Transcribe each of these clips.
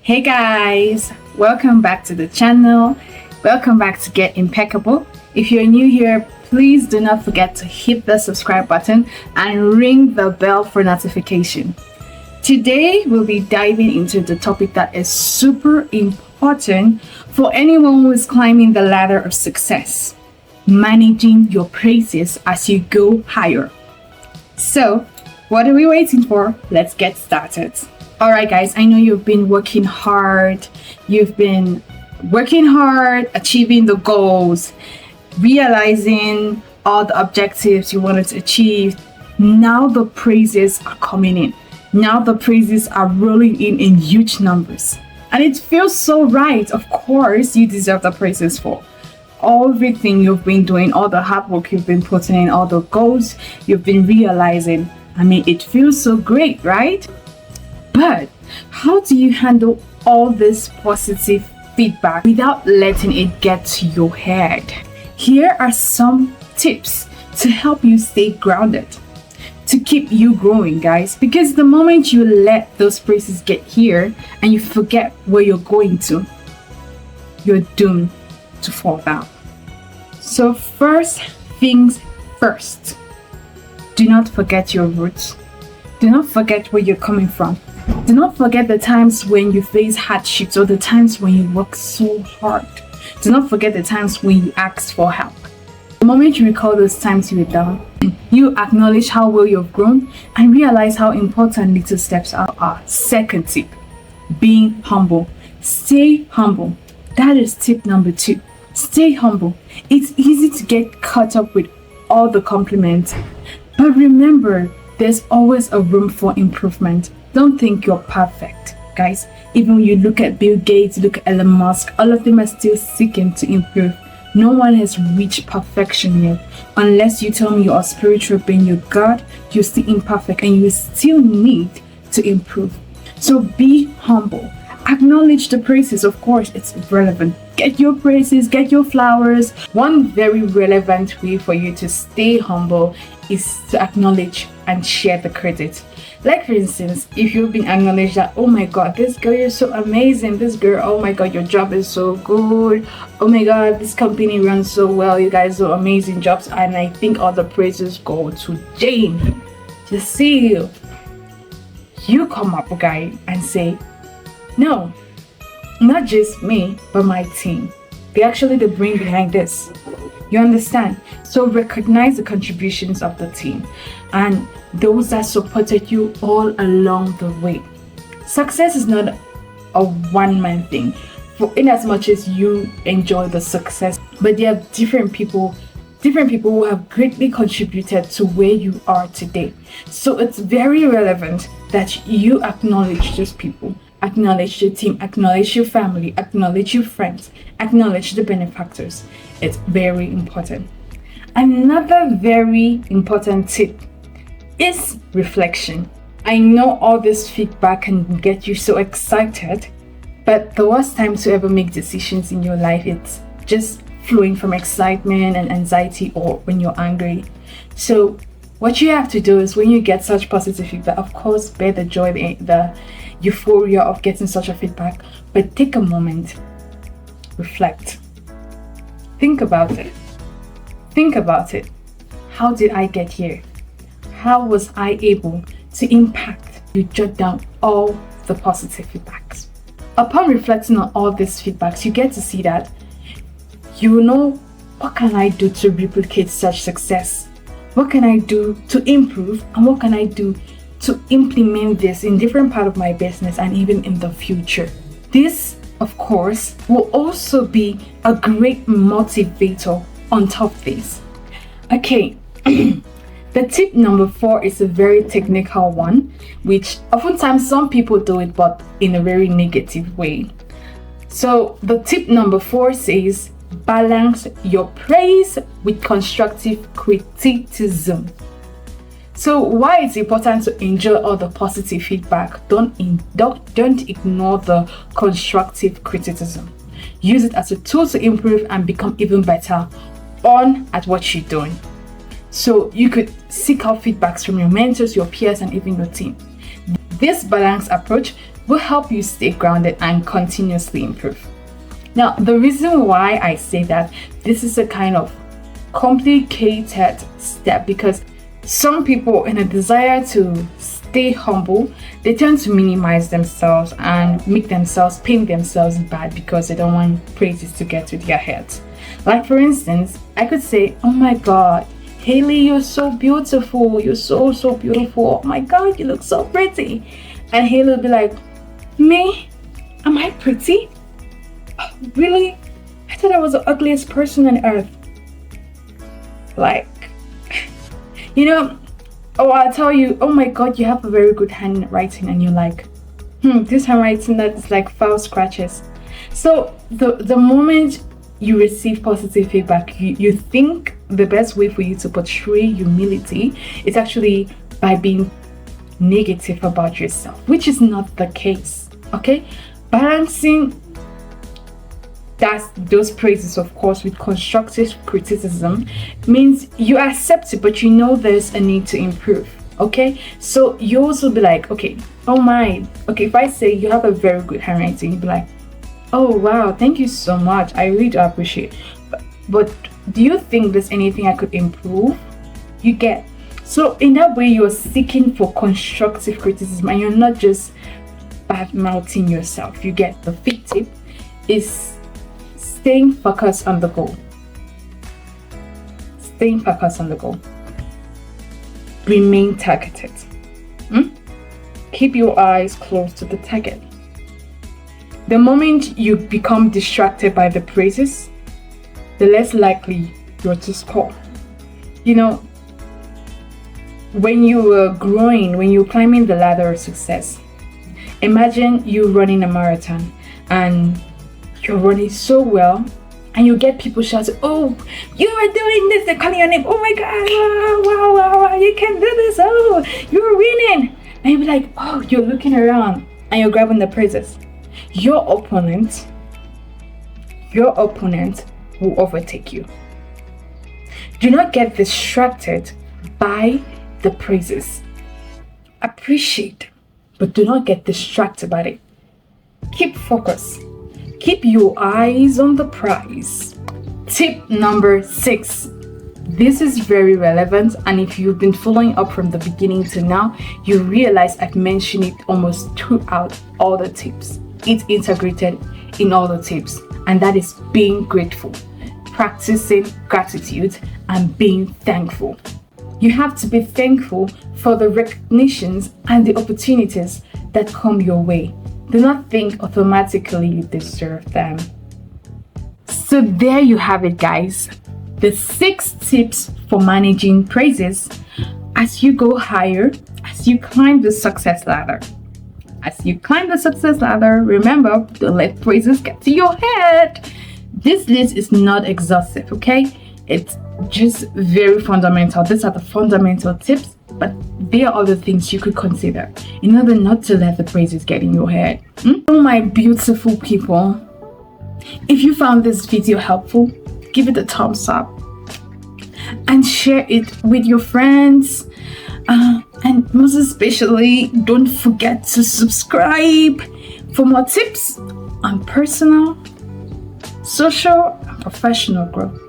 Hey guys, welcome back to the channel. Welcome back to Get Impeccable. If you're new here, please do not forget to hit the subscribe button and ring the bell for notification. Today, we'll be diving into the topic that is super important for anyone who is climbing the ladder of success: managing your praises as you go higher. So, what are we waiting for? Let's get started. All right, guys, I know you've been working hard. Achieving the goals, realizing all the objectives you wanted to achieve. Now the praises are coming in. Now the praises are rolling in huge numbers. And it feels so right. Of course, you deserve the praises for everything you've been doing, all the hard work you've been putting in, all the goals you've been realizing. I mean, it feels so great, right? But how do you handle all this positive feedback without letting it get to your head? Here are some tips to help you stay grounded, to keep you growing, guys. Because the moment you let those praises get here and you forget where you're going to, you're doomed to fall down. So first things first, do not forget your roots. Do not forget where you're coming from. Do not forget the times when you face hardships or the times when you work so hard. Do not forget the times when you ask for help. The moment you recall those times you were down, you acknowledge how well you've grown and realize how important little steps are. Second tip, being humble. Stay humble. That is tip number 2. Stay humble. It's easy to get caught up with all the compliments, but remember, there's always a room for improvement. Don't think you're perfect, guys. Even when you look at Bill Gates, look at Elon Musk, all of them are still seeking to improve. No one has reached perfection yet. Unless you tell me you're a spiritual being, you're God, you're still imperfect and you still need to improve. So be humble. Acknowledge the praises, of course, it's relevant. Get your praises, get your flowers. One very relevant way for you to stay humble is to acknowledge and share the credit. Like, for instance, if you've been acknowledged that, oh my God, this girl, you're so amazing. This girl, oh my God, your job is so good. Oh my God, this company runs so well. You guys do amazing jobs. And I think all the praises go to Jane. Just see you come up, guy, and say, no, not just me, but my team. They're actually the brain behind this. You understand? So recognize the contributions of the team and those that supported you all along the way. Success is not a one-man thing, for in as much as you enjoy the success, but there are different people who have greatly contributed to where you are today. So it's very relevant that you acknowledge those people. Acknowledge the team, acknowledge your family, acknowledge your friends, acknowledge the benefactors. It's very important. Another very important tip is reflection. I know all this feedback can get you so excited, but the worst time to ever make decisions in your life, it's just flowing from excitement and anxiety or when you're angry. So what you have to do is when you get such positive feedback, of course, bear the joy, the euphoria of getting such a feedback, but take a moment, reflect, think about it. How did I get here? How was I able to impact? You jot down all the positive feedbacks. Upon reflecting on all these feedbacks, you get to see that you know, what can I do to replicate such success? What can I do to improve? And what can I do to implement this in different part of my business and even in the future? This, of course, will also be a great motivator on top of this. Okay, the tip number 4 is a very technical one, which oftentimes some people do it, but in a very negative way. So the tip number 4 says, balance your praise with constructive criticism. So why it's important to enjoy all the positive feedback, don't ignore the constructive criticism. Use it as a tool to improve and become even better at what you're doing. So you could seek out feedbacks from your mentors, your peers, and even your team. This balanced approach will help you stay grounded and continuously improve. Now, the reason why I say that this is a kind of complicated step, because some people, in a desire to stay humble, they tend to minimize themselves and make themselves paint themselves bad because they don't want praises to get to their heads. Like, for instance, I could say, oh my God, Haley, you're so beautiful. You're so beautiful. Oh my God, you look so pretty. And Haley will be like, me? Am I pretty? Oh, really? I thought I was the ugliest person on earth. Like, or I'll tell you, oh my God, you have a very good handwriting, and you're like, this handwriting that's like foul scratches. So the moment you receive positive feedback, you think the best way for you to portray humility is actually by being negative about yourself, which is not the case. Okay, balancing those praises, of course, with constructive criticism means you accept it, but you know there's a need to improve. Okay, so you also be like, okay, oh my, okay, if I say you have a very good handwriting, you'd be like, oh wow, thank you so much, I really do appreciate it. But do you think there's anything I could improve? You get, so in that way you're seeking for constructive criticism and you're not just bad mouthing yourself. You get, the fifth tip is staying focused on the goal. Staying focused on the goal. Remain targeted. Keep your eyes close to the target. The moment you become distracted by the praises, the less likely you're to score. When you were growing, when you're climbing the ladder of success, imagine you running a marathon and you're running so well, and you get people shouting, oh, you are doing this, they're calling your name, oh my God, wow, you can do this, oh, you're winning. And you'll be like, oh, you're looking around and you're grabbing the praises. Your opponent will overtake you. Do not get distracted by the praises. Appreciate, but do not get distracted by it. Keep focused. Keep your eyes on the prize. Tip number 6. This is very relevant, and if you've been following up from the beginning to now, you realize I've mentioned it almost throughout all the tips. It's integrated in all the tips, and that is being grateful, practicing gratitude, and being thankful. You have to be thankful for the recognitions and the opportunities that come your way. Do not think automatically you deserve them. So there you have it, guys. The 6 tips for managing praises as you go higher, as you climb the success ladder. As you climb the success ladder, remember, don't let praises get to your head. This list is not exhaustive, okay? It's just very fundamental. These are the fundamental tips, but there are other things you could consider in order not to let the praises get in your head. Oh, my beautiful people, if you found this video helpful, give it a thumbs up and share it with your friends. And most especially, don't forget to subscribe for more tips on personal, social, and professional growth.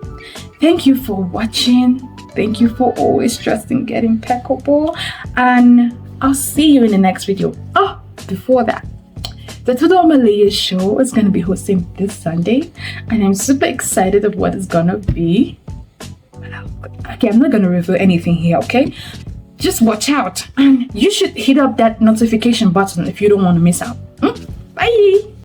Thank you for watching. Thank you for always trusting getting impeccable. And I'll see you in the next video. Oh, before that, the Todo Malaya show is going to be hosting this Sunday. And I'm super excited of what it's going to be. Okay, I'm not going to reveal anything here, okay? Just watch out. And you should hit up that notification button if you don't want to miss out. Bye.